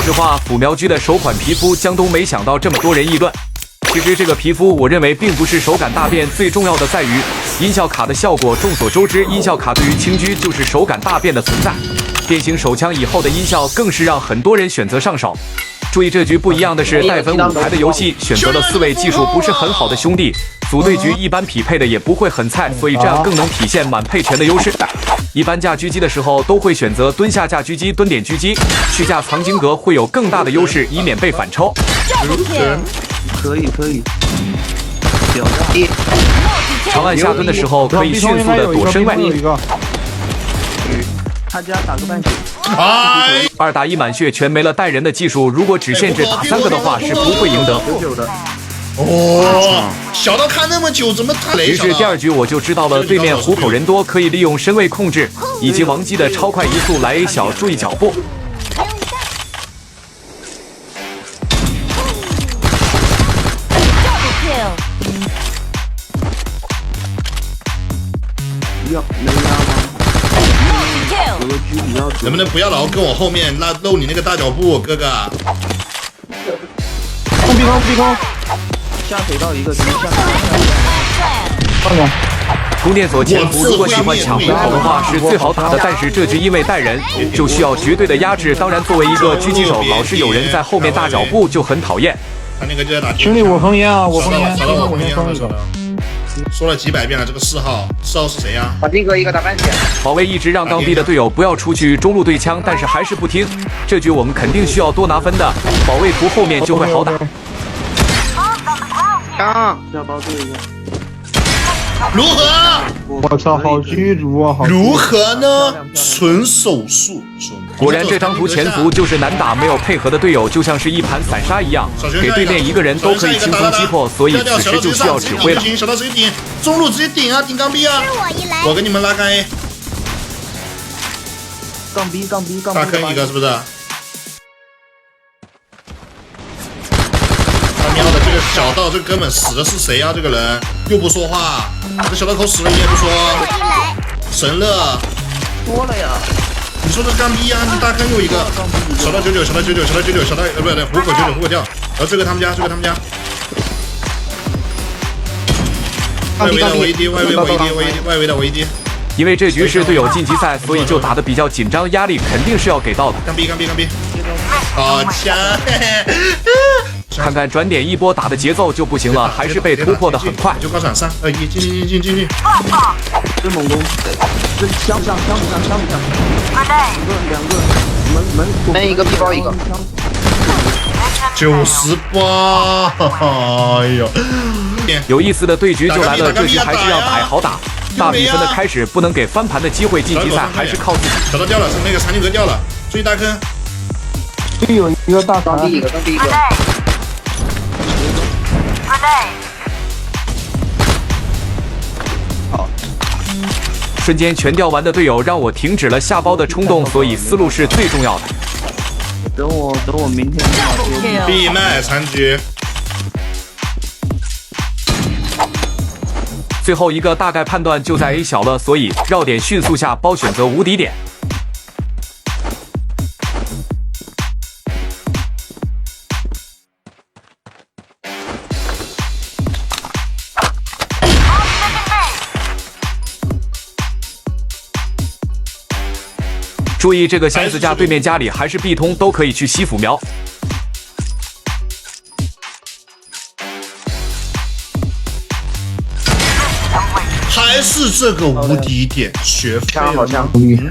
实话，辅苗居的首款皮肤江东没想到这么多人议论。其实这个皮肤，我认为并不是手感大变，最重要的在于音效卡的效果。众所周知，音效卡对于轻狙就是手感大变的存在。变形手枪以后的音效更是让很多人选择上手。注意这局不一样的是，带分5排的游戏选择了4位技术不是很好的兄弟，组队局一般匹配的也不会很菜，所以这样更能体现满配全的优势。一般架狙击的时候都会选择蹲下架狙击、蹲点狙击，去架藏经阁会有更大的优势，以免被反抽。可以。长按下蹲的时候可以迅速的躲身位。他家打个半血。2打1满血全没了带人的技术，如果只限制打3个的话是不会赢得。小刀看那么久，怎么他雷？于是第2局我就知道了，对面虎口人多，可以利用身位控制以及王姬的超快移速来 A 小，注意脚步。能不能不要老跟我后面露你那个大脚步，哥哥？避空，下水道一个，下水道。宫殿锁潜伏，如果喜欢抢虎口的话是最好打的，但是这局因为带人，就需要绝对的压制。当然，作为一个狙击手，老是有人在后面大脚步就很讨厌。他那个就在打兄弟，我封烟啊，我封烟，说了几百遍了，这个4号是谁呀？把丁哥一个打半血。保卫一直让刚逼的队友不要出去中路对枪，但是还是不听。这局我们肯定需要多拿分的，保卫图后面就会好打。要包这一个。如何？我操，好驱逐啊！如何呢？纯手速，果然这张图潜伏就是难打，没有配合的队友就像是一盘散沙一样，给对面一个人都可以轻松击破，所以此时就需要指挥了。小刀直接顶，中路直接顶啊，顶钢逼啊！我给你们拉开 A。杠逼，大坑一个是不是？他喵的，这个小道这根本死的是谁啊？这个人又不说话，这小道口死了你也不说，神乐多了呀！你说这干逼啊！你大坑又一个，小道99，小道不对，虎口99，虎口掉，然后这个他们家，外围的我一滴，外围的我一滴。因为这局是队友晋级赛，所以就打得比较紧张，压力肯定是要给到的。刚逼，好强！看看转点一波打的节奏就不行了，还是被突破的很快。就高闪3、2、1，进！这猛攻，这香不香？两个，门一个，必包一个。98，哎呦！有意思的对局就来了，这局还是要打好打。大比分的开始不能给翻盘的机会，晋级赛还是靠自己。小刀掉了，那个残疾格掉了，注意大坑。这有一个大刚第一个。好，瞬间全掉完的队友让我停止了下包的冲动，所以思路是最重要的。等我明天闭麦残局。最后一个大概判断就在 A 小了，所以绕点迅速下包选择无敌点。注意这个箱子架对面家里还是必通，都可以去吸辅苗。还是这个无敌点学废了。好像厉害。